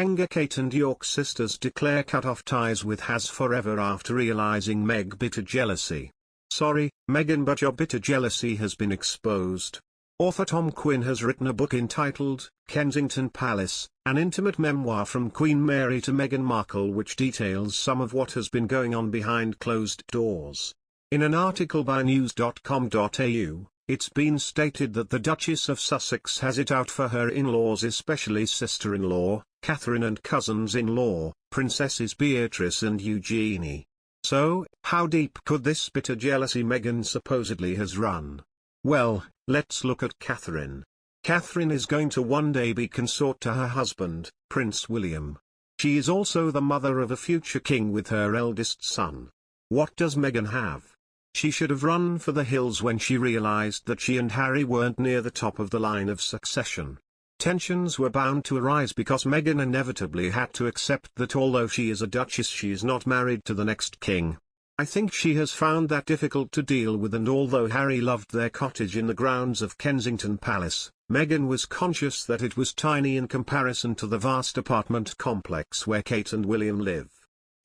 anger, Kate and York sisters declare cut-off ties with Has forever after realizing Meg bitter jealousy. Sorry, Meghan, but your bitter jealousy has been exposed. Author Tom Quinn has written a book entitled Kensington Palace, an intimate memoir from Queen Mary to Meghan Markle, which details some of what has been going on behind closed doors. In an article by news.com.au, it's been stated that the Duchess of Sussex has it out for her in-laws, especially sister-in-law, Catherine, and cousins-in-law, Princesses Beatrice and Eugenie. So, how deep could this bitter jealousy Meghan supposedly has run? Well, let's look at Catherine. Catherine is going to one day be consort to her husband, Prince William. She is also the mother of a future king with her eldest son. What does Meghan have? She should have run for the hills when she realized that she and Harry weren't near the top of the line of succession. Tensions were bound to arise because Meghan inevitably had to accept that although she is a duchess, she is not married to the next king. I think she has found that difficult to deal with, and although Harry loved their cottage in the grounds of Kensington Palace, Meghan was conscious that it was tiny in comparison to the vast apartment complex where Kate and William live.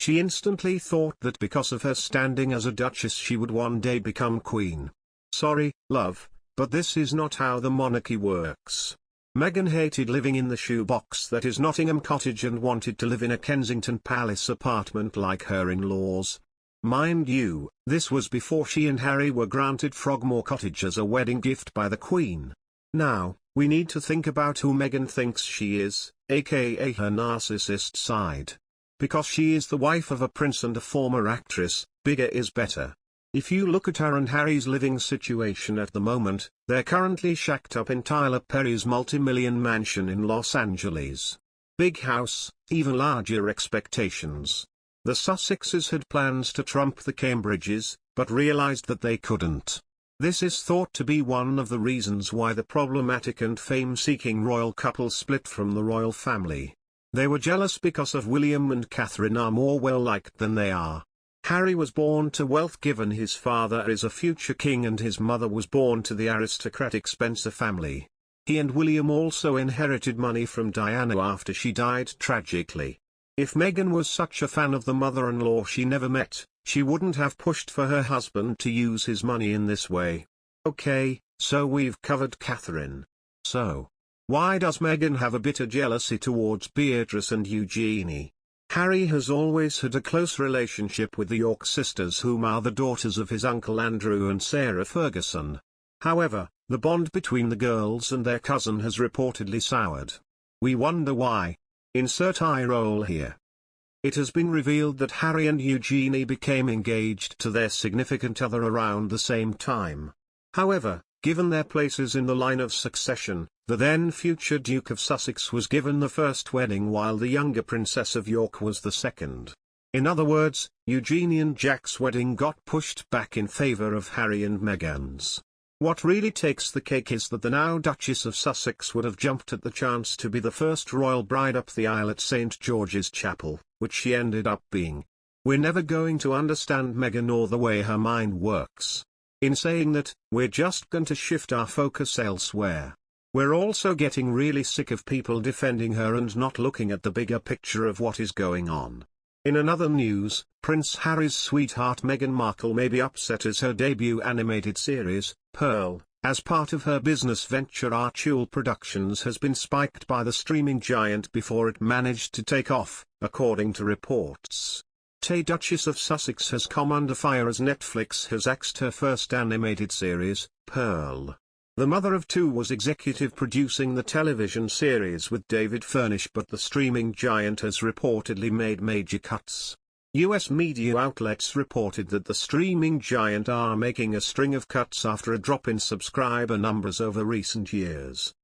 She instantly thought that because of her standing as a duchess she would one day become queen. Sorry, love, but this is not how the monarchy works. Meghan hated living in the shoebox that is Nottingham Cottage and wanted to live in a Kensington Palace apartment like her in-laws. Mind you, this was before she and Harry were granted Frogmore Cottage as a wedding gift by the Queen. Now, we need to think about who Meghan thinks she is, aka her narcissist side. Because she is the wife of a prince and a former actress, bigger is better. If you look at her and Harry's living situation at the moment, they're currently shacked up in Tyler Perry's multi-million mansion in Los Angeles. Big house, even larger expectations. The Sussexes had plans to trump the Cambridges, but realized that they couldn't. This is thought to be one of the reasons why the problematic and fame-seeking royal couple split from the royal family. They were jealous because of William and Catherine are more well-liked than they are. Harry was born to wealth given his father is a future king and his mother was born to the aristocratic Spencer family. He and William also inherited money from Diana after she died tragically. If Meghan was such a fan of the mother-in-law she never met, she wouldn't have pushed for her husband to use his money in this way. Okay, so we've covered Catherine. So, why does Meghan have a bitter jealousy towards Beatrice and Eugenie? Harry has always had a close relationship with the York sisters, whom are the daughters of his uncle Andrew and Sarah Ferguson. However, the bond between the girls and their cousin has reportedly soured. We wonder why. Insert eye roll here. It has been revealed that Harry and Eugenie became engaged to their significant other around the same time. However, given their places in the line of succession, the then future Duke of Sussex was given the first wedding while the younger Princess of York was the second. In other words, Eugenie and Jack's wedding got pushed back in favor of Harry and Meghan's. What really takes the cake is that the now Duchess of Sussex would have jumped at the chance to be the first royal bride up the aisle at St. George's Chapel, which she ended up being. We're never going to understand Meghan or the way her mind works. In saying that, we're just going to shift our focus elsewhere. We're also getting really sick of people defending her and not looking at the bigger picture of what is going on. In another news, Prince Harry's sweetheart Meghan Markle may be upset as her debut animated series, Pearl, as part of her business venture Archewell Productions, has been spiked by the streaming giant before it managed to take off, according to reports. Duchess of Sussex has come under fire as Netflix has axed her first animated series, Pearl. The mother of two was executive producing the television series with David Furnish, but the streaming giant has reportedly made major cuts. US media outlets reported that the streaming giant are making a string of cuts after a drop in subscriber numbers over recent years.